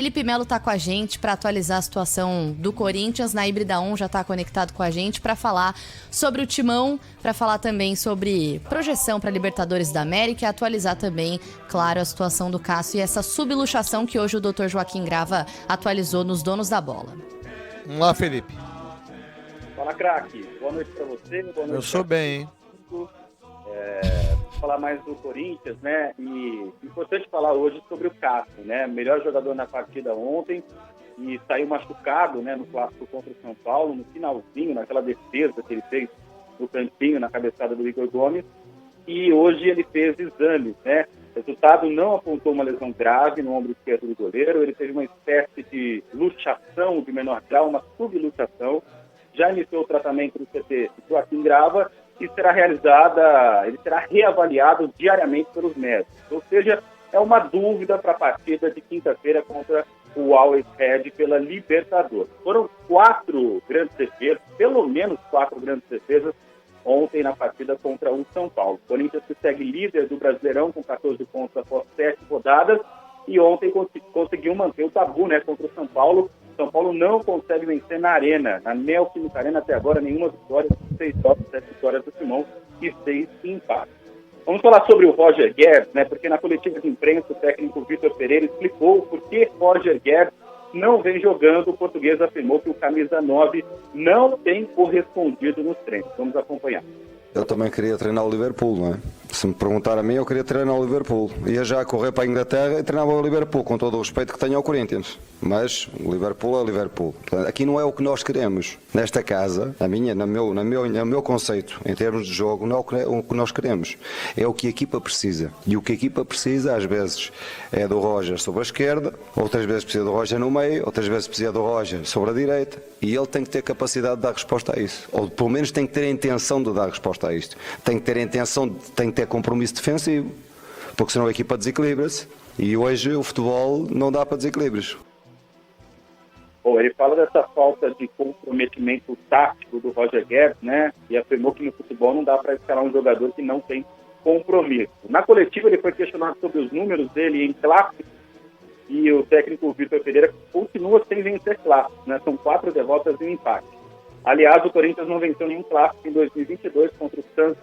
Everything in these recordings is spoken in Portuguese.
Felipe Melo está com a gente para atualizar a situação do Corinthians. Na Híbrida 1 já está conectado com a gente para falar sobre o Timão, para falar também sobre projeção para Libertadores da América e atualizar também, claro, a situação do Cássio e essa subluxação que hoje o Dr. Joaquim Grava atualizou nos donos da bola. Vamos lá, Felipe. Fala, craque. Boa noite para você. Boa noite. Eu sou bem, hein? Falar mais do Corinthians, né? E importante falar hoje sobre o Cássio, né? Melhor jogador na partida ontem e saiu machucado, né? No clássico contra o São Paulo, no finalzinho, naquela defesa que ele fez no cantinho, na cabeçada do Igor Gomes. E hoje ele fez exames, né? O resultado não apontou uma lesão grave no ombro esquerdo do goleiro. Ele teve uma espécie de luxação de menor grau, uma subluxação. Já iniciou o tratamento do CT Joaquim Grava e ele será reavaliado diariamente pelos médicos. Ou seja, é uma dúvida para a partida de quinta-feira contra o Always Red pela Libertadores. Foram 4 grandes defesas, pelo menos 4 grandes defesas, ontem na partida contra o São Paulo. O Corinthians que segue líder do Brasileirão com 14 pontos após 7 rodadas e ontem conseguiu manter o tabu, né, contra o São Paulo. São Paulo não consegue vencer na Arena, na Neoquímica Arena até agora, nenhuma vitória, 6 jogos, 7 vitórias do Timão e 6 empates. Vamos falar sobre o Roger Guedes, né? Porque na coletiva de imprensa o técnico Vitor Pereira explicou por que Roger Guedes não vem jogando. O português afirmou que o camisa 9 não tem correspondido nos treinos. Vamos acompanhar. Eu também queria treinar o Liverpool, não é? Se me perguntar a mim, eu queria treinar o Liverpool. Ia já correr para a Inglaterra e treinava o Liverpool, com todo o respeito que tenho ao Corinthians. Mas o Liverpool é o Liverpool. Portanto, aqui não é o que nós queremos. Nesta casa, no meu conceito, em termos de jogo, não é o que nós queremos. É o que a equipa precisa. E o que a equipa precisa, às vezes, é do Roger sobre a esquerda, outras vezes precisa do Roger no meio, outras vezes precisa do Roger sobre a direita. E ele tem que ter capacidade de dar resposta a isso. Ou pelo menos tem que ter a intenção de dar resposta a isto. Tem que ter a intenção, tem que ter compromisso defensivo, porque senão a equipa desequilibra-se. E hoje o futebol não dá para desequilíbrios. Bom, ele fala dessa falta de comprometimento tático do Roger Guedes, né? E afirmou que no futebol não dá para escalar um jogador que não tem compromisso. Na coletiva ele foi questionado sobre os números dele em clássicos e o técnico Vitor Pereira continua sem vencer clássicos, né? São 4 derrotas e um empate. Aliás, o Corinthians não venceu nenhum clássico em 2022 contra o Santos.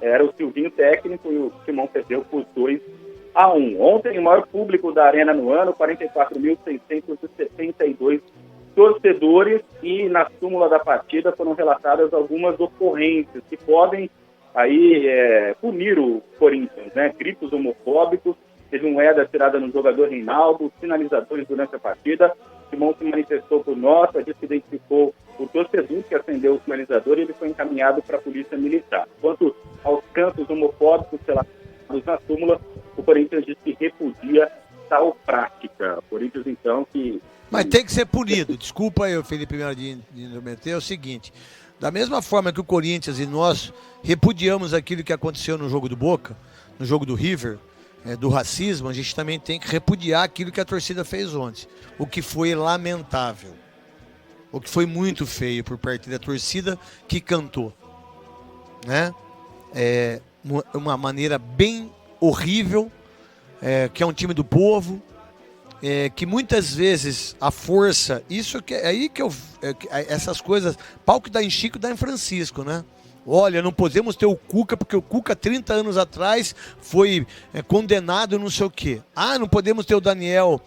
Era o Silvinho técnico e o Timão perdeu por 2-1. Ontem, o maior público da Arena no ano, 44.672 torcedores, e na súmula da partida foram relatadas algumas ocorrências que podem aí punir o Corinthians, né? Gritos homofóbicos, teve um moeda tirada no jogador Reinaldo, sinalizadores durante a partida. O Timão se manifestou por nota, disse que identificou o torcedor que acendeu o sinalizador e ele foi encaminhado para a polícia militar. Quanto aos cantos homofóbicos relatados na súmula, o Corinthians disse que repudia tal prática. O Corinthians, então, que... Mas tem que ser punido. Desculpa aí, Felipe Melo, de interromper. É o seguinte, da mesma forma que o Corinthians e nós repudiamos aquilo que aconteceu no jogo do Boca, no jogo do River, do racismo, a gente também tem que repudiar aquilo que a torcida fez ontem. O que foi lamentável. O que foi muito feio por parte da torcida que cantou. Né? Uma maneira bem horrível, que é um time do povo, que muitas vezes a força, isso que é aí que essas coisas, pau que dá em Chico dá em Francisco, né? Olha, não podemos ter o Cuca, porque o Cuca 30 anos atrás foi condenado não sei o quê. Ah, não podemos ter o Danilo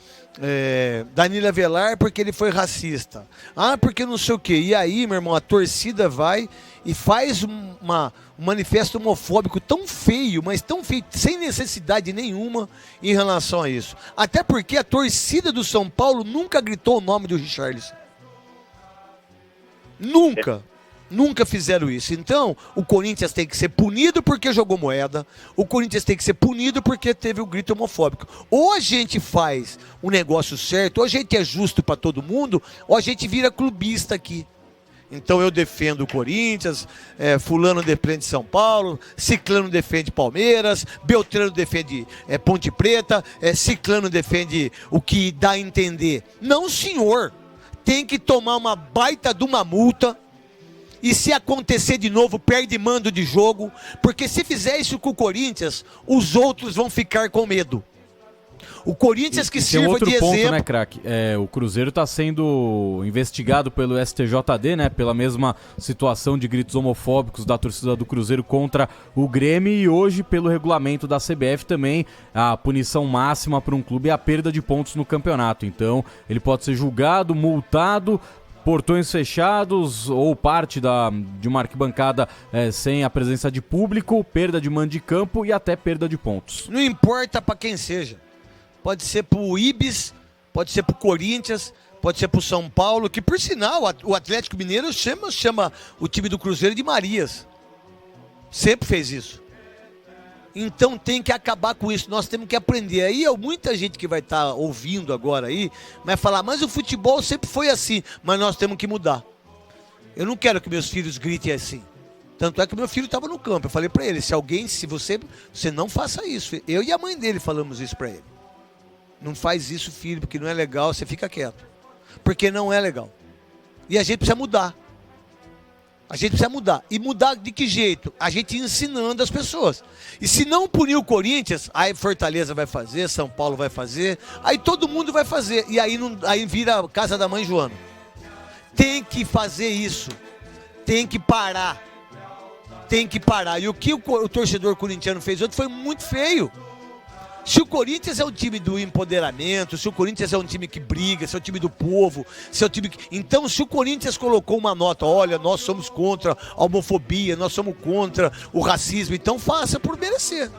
Avelar porque ele foi racista. Ah, porque não sei o quê. E aí, meu irmão, a torcida vai e faz um manifesto homofóbico tão feio, mas tão feio, sem necessidade nenhuma em relação a isso. Até porque a torcida do São Paulo nunca gritou o nome do Richarlison. Nunca fizeram isso. Então, o Corinthians tem que ser punido porque jogou moeda. O Corinthians tem que ser punido porque teve o grito homofóbico. Ou a gente faz o negócio certo, ou a gente é justo para todo mundo, ou a gente vira clubista aqui. Então eu defendo o Corinthians, fulano defende São Paulo, ciclano defende Palmeiras, Beltrano defende Ponte Preta, ciclano defende o que dá a entender. Não, senhor. Tem que tomar uma baita de uma multa. E se acontecer de novo, perde mando de jogo, porque se fizer isso com o Corinthians, os outros vão ficar com medo. O Corinthians que tem sirva outro de ponto, exemplo. né, craque? O Cruzeiro está sendo investigado pelo STJD, né? Pela mesma situação de gritos homofóbicos da torcida do Cruzeiro contra o Grêmio, e hoje, pelo regulamento da CBF também, a punição máxima para um clube é a perda de pontos no campeonato. Então, ele pode ser julgado, multado, portões fechados ou parte de uma arquibancada sem a presença de público, perda de mando de campo e até perda de pontos. Não importa para quem seja. Pode ser pro Ibis, pode ser pro Corinthians, pode ser pro São Paulo, que por sinal o Atlético Mineiro chama o time do Cruzeiro de Marias. Sempre fez isso. Então tem que acabar com isso, nós temos que aprender. Aí muita gente que vai estar ouvindo agora aí vai falar, mas o futebol sempre foi assim, mas nós temos que mudar. Eu não quero que meus filhos gritem assim. Tanto é que meu filho estava no campo, eu falei para ele, se você não faça isso. Eu e a mãe dele falamos isso para ele. Não faz isso, filho, porque não é legal, você fica quieto. Porque não é legal. E a gente precisa mudar. A gente precisa mudar. E mudar de que jeito? A gente ensinando as pessoas. E se não punir o Corinthians, aí Fortaleza vai fazer, São Paulo vai fazer, aí todo mundo vai fazer. E aí vira a casa da mãe Joana. Tem que fazer isso. Tem que parar. Tem que parar. E o que o torcedor corintiano fez ontem foi muito feio. Se o Corinthians é um time do empoderamento, se o Corinthians é um time que briga, se é o time do povo, se é o time que... Então, se o Corinthians colocou uma nota, olha, nós somos contra a homofobia, nós somos contra o racismo, então faça por merecer.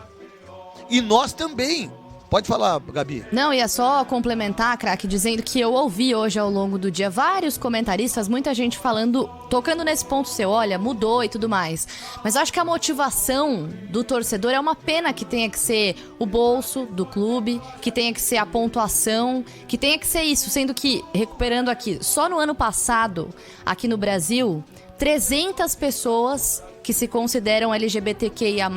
E nós também. Pode falar, Gabi. Não, ia só complementar, craque, dizendo que eu ouvi hoje ao longo do dia vários comentaristas, muita gente falando, tocando nesse ponto seu, olha, mudou e tudo mais. Mas eu acho que a motivação do torcedor é uma pena que tenha que ser o bolso do clube, que tenha que ser a pontuação, que tenha que ser isso, sendo que, recuperando aqui, só no ano passado, aqui no Brasil, 300 pessoas que se consideram LGBTQIA+,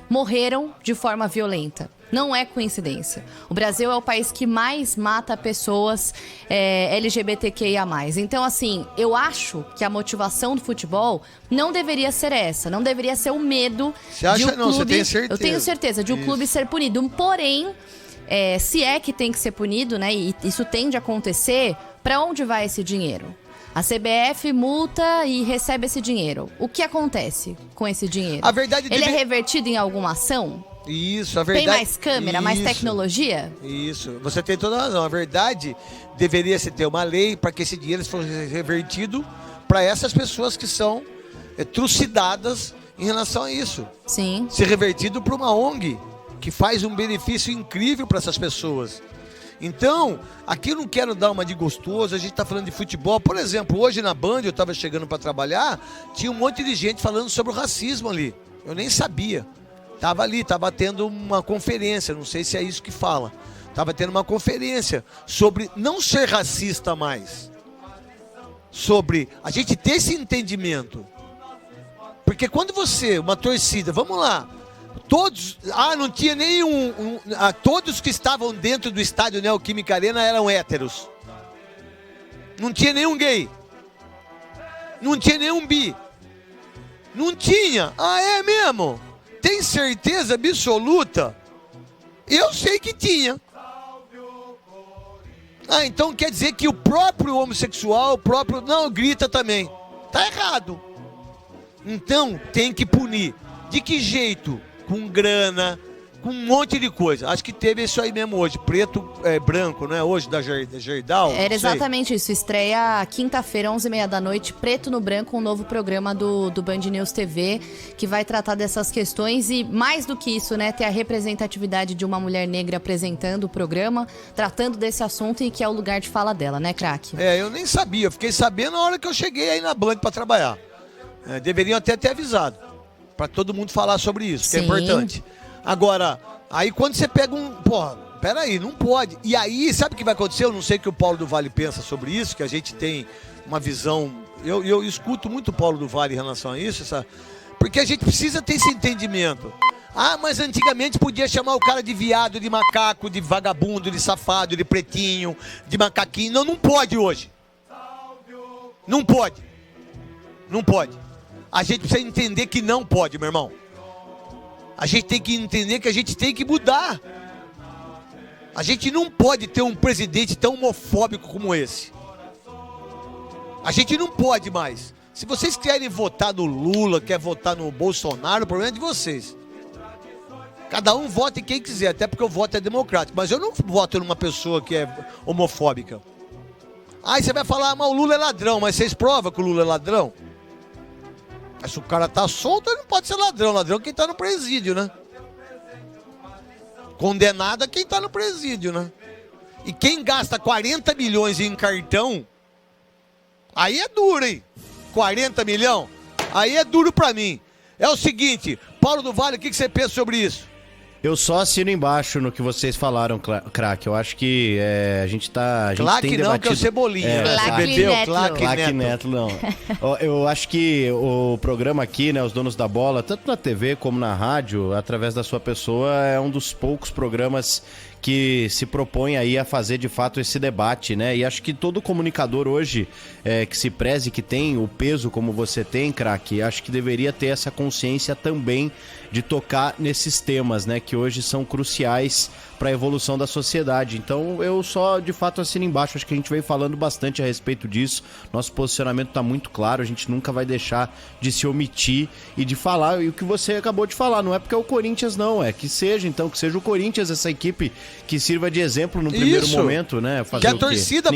morreram de forma violenta. Não é coincidência. O Brasil é o país que mais mata pessoas LGBTQIA+. Então, assim, eu acho que a motivação do futebol não deveria ser essa. Não deveria ser o medo Você acha? de o clube... Não, você tem certeza. Eu tenho certeza de o clube ser punido. Porém, se é que tem que ser punido, né? E isso tende a acontecer, para onde vai esse dinheiro? A CBF multa e recebe esse dinheiro. O que acontece com esse dinheiro? A verdade Ele é revertido em alguma ação? Isso, a verdade... Tem mais câmera, mais tecnologia? Isso, você tem toda a razão. A verdade deveria se ter uma lei para que esse dinheiro fosse revertido para essas pessoas que são trucidadas em relação a isso. Sim. Ser revertido para uma ONG que faz um benefício incrível para essas pessoas. Então, aqui eu não quero dar uma de gostoso, a gente está falando de futebol. Por exemplo, hoje na Band, eu estava chegando para trabalhar, tinha um monte de gente falando sobre o racismo ali. Eu nem sabia. Estava ali, estava tendo uma conferência, não sei se é isso que fala. Estava tendo uma conferência sobre não ser racista mais. Sobre a gente ter esse entendimento. Porque quando você, uma torcida, vamos lá, todos, não tinha nenhum, todos que estavam dentro do estádio Neoquímica Arena eram héteros. Não tinha nenhum gay. Não tinha nenhum bi. Não tinha. Ah, é mesmo? Tem certeza absoluta? Eu sei que tinha. Então quer dizer que o próprio homossexual, não, grita também. Tá errado. Então tem que punir. De que jeito? Com grana, com um monte de coisa. Acho que teve isso aí mesmo hoje. Preto, branco, não é? Hoje da Gerdau. Era exatamente isso. Estreia quinta-feira, 11h30 da noite, Preto no Branco, um novo programa do Band News TV, que vai tratar dessas questões e, mais do que isso, né, ter a representatividade de uma mulher negra apresentando o programa, tratando desse assunto e que é o lugar de fala dela, né, craque? Eu nem sabia. Eu fiquei sabendo na hora que eu cheguei aí na Band para trabalhar. Deveriam até ter avisado. Para todo mundo falar sobre isso, que é importante. Agora, aí quando você pega peraí, não pode. E aí, sabe o que vai acontecer? Eu não sei o que o Paulo do Vale pensa sobre isso, que a gente tem uma visão... Eu escuto muito o Paulo do Vale em relação a isso, porque a gente precisa ter esse entendimento. Mas antigamente podia chamar o cara de viado, de macaco, de vagabundo, de safado, de pretinho, de macaquinho. Não pode hoje. Não pode. Não pode. A gente precisa entender que não pode, meu irmão. A gente tem que entender que a gente tem que mudar. A gente não pode ter um presidente tão homofóbico como esse. A gente não pode mais. Se vocês querem votar no Lula, quer votar no Bolsonaro, o problema é de vocês. Cada um vota em quem quiser, até porque o voto é democrático. Mas eu não voto numa pessoa que é homofóbica. Aí você vai falar, mas o Lula é ladrão. Mas vocês provam que o Lula é ladrão? Mas se o cara tá solto, ele não pode ser ladrão. Ladrão é quem tá no presídio, né? Condenado é quem tá no presídio, né? E quem gasta 40 milhões em cartão, aí é duro, hein? 40 milhões? Aí é duro pra mim. É o seguinte, Paulo do Vale, o que você pensa sobre isso? Eu só assino embaixo no que vocês falaram, craque. Eu acho que a gente tá... Claque tem não, debatido... que é o Cebolinha. Claque Você bebeu Neto. Claque Neto, não. Eu acho que o programa aqui, né, Os Donos da Bola, tanto na TV como na rádio, através da sua pessoa, é um dos poucos programas que se propõe aí a fazer de fato esse debate, né? E acho que todo comunicador hoje que se preze, que tem o peso como você tem, craque, acho que deveria ter essa consciência também de tocar nesses temas, né? Que hoje são cruciais para a evolução da sociedade. Então eu só de fato assino embaixo. Acho que a gente veio falando bastante a respeito disso. Nosso posicionamento está muito claro. A gente nunca vai deixar de se omitir e de falar. E o que você acabou de falar, não é porque é o Corinthians, não. É que seja, então, que seja o Corinthians, essa equipe que sirva de exemplo no primeiro momento, né? Fazer que a o quê? torcida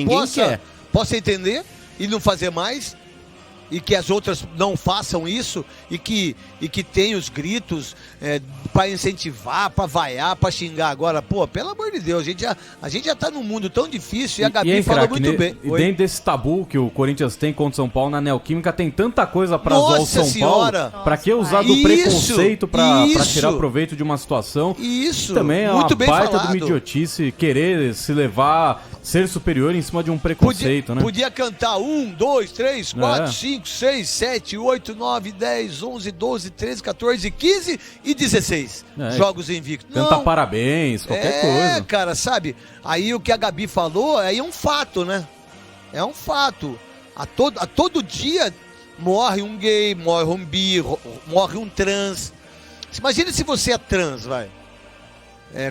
possa entender e não fazer mais. E que as outras não façam isso e que tenham os gritos para incentivar, para vaiar, para xingar. Agora, pô, pelo amor de Deus, a gente já tá num mundo tão difícil e a Gabi falou muito bem. E dentro desse tabu que o Corinthians tem contra o São Paulo na Neoquímica, tem tanta coisa pra zoar o São Paulo. Pra que usar do preconceito pra tirar proveito de uma situação? Isso, também é muito uma bem baita falado. de uma idiotice querer se levar, ser superior em cima de um preconceito, né? Podia cantar 1, 2, 3, 4, 5, 6, 7, 8, 9, 10, 11, 12, 13, 14, 15 e 16 jogos invictos. Canta parabéns, qualquer coisa. Cara, sabe? Aí o que a Gabi falou aí é um fato, né? É um fato. A todo dia morre um gay, morre um bi, morre um trans. Imagina se você é trans, vai.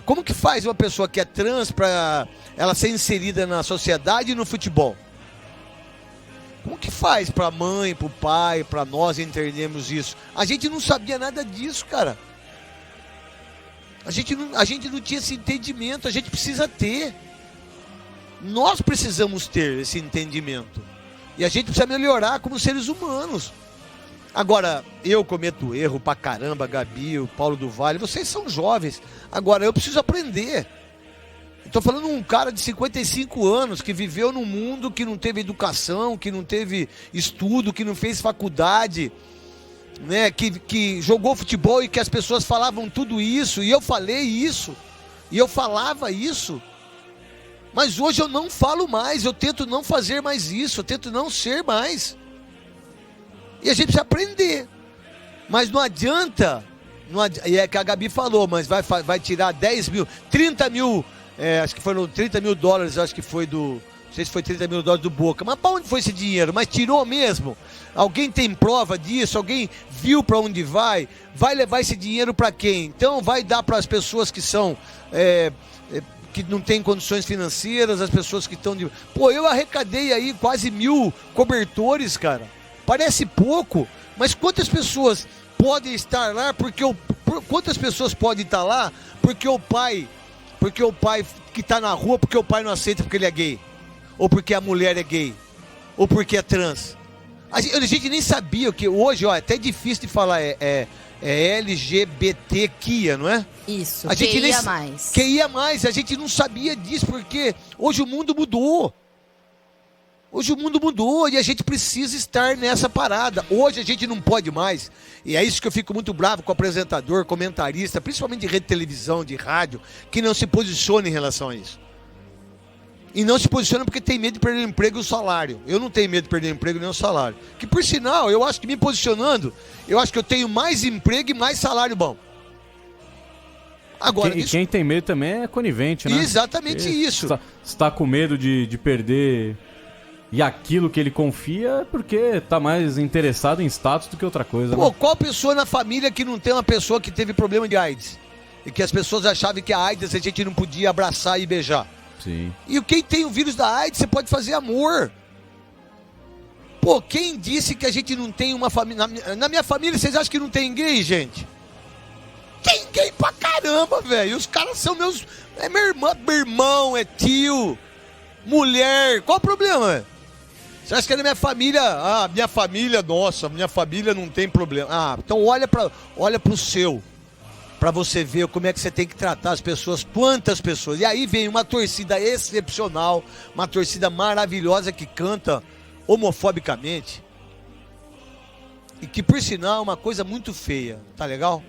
Como que faz uma pessoa que é trans pra ela ser inserida na sociedade e no futebol? Como que faz pra mãe, pro pai, pra nós entendermos isso? A gente não sabia nada disso, cara. A gente não tinha esse entendimento, a gente precisa ter. Nós precisamos ter esse entendimento. E a gente precisa melhorar como seres humanos. Agora, eu cometo erro pra caramba, Gabi, o Paulo do Vale, vocês são jovens. Agora, eu preciso aprender. Estou falando de um cara de 55 anos que viveu num mundo que não teve educação, que não teve estudo, que não fez faculdade, né? Que jogou futebol e que as pessoas falavam tudo isso, e eu falei isso, e eu falava isso. Mas hoje eu não falo mais, eu tento não fazer mais isso, eu tento não ser mais. E a gente precisa aprender. Mas não adianta, e é que a Gabi falou, mas vai tirar 10 mil, 30 mil... acho que foram 30 mil dólares, acho que foi não sei se foi 30 mil dólares do Boca, mas para onde foi esse dinheiro? Mas tirou mesmo? Alguém tem prova disso? Alguém viu para onde vai? Vai levar esse dinheiro para quem? Então vai dar para as pessoas que são, que não têm condições financeiras, as pessoas que estão de... Pô, eu arrecadei aí quase 1.000 cobertores, cara. Parece pouco, mas quantas pessoas podem estar lá quantas pessoas podem estar lá porque o pai que tá na rua, porque o pai não aceita porque ele é gay, ou porque a mulher é gay, ou porque é trans. A gente nem sabia que hoje, é até difícil de falar, LGBTQIA, não é? Isso, a gente QIA mais. QIA mais, a gente não sabia disso, porque hoje o mundo mudou. Hoje o mundo mudou e a gente precisa estar nessa parada. Hoje a gente não pode mais. E é isso que eu fico muito bravo com o apresentador, comentarista, principalmente de rede de televisão, de rádio, que não se posiciona em relação a isso. E não se posiciona porque tem medo de perder o emprego e o salário. Eu não tenho medo de perder o emprego nem o salário. Que por sinal, eu acho que me posicionando, eu acho que eu tenho mais emprego e mais salário bom. Agora, quem tem medo também é conivente, né? Exatamente isso. Se tá com medo de perder... E aquilo que ele confia é porque tá mais interessado em status do que outra coisa. Pô, né? Qual pessoa na família que não tem uma pessoa que teve problema de AIDS? E que as pessoas achavam que a AIDS a gente não podia abraçar e beijar. Sim. E quem tem o vírus da AIDS, você pode fazer amor. Pô, quem disse que a gente não tem uma família... Na minha família, vocês acham que não tem gay, gente? Tem gay pra caramba, velho. Os caras são meus... É meu irmão, é tio, mulher. Qual o problema, velho? Você acha que é da minha família? Ah, minha família, nossa, minha família não tem problema. Ah, então olha pro seu. Pra você ver como é que você tem que tratar as pessoas, quantas pessoas. E aí vem uma torcida excepcional, uma torcida maravilhosa que canta homofobicamente. E que, por sinal, é uma coisa muito feia, tá legal?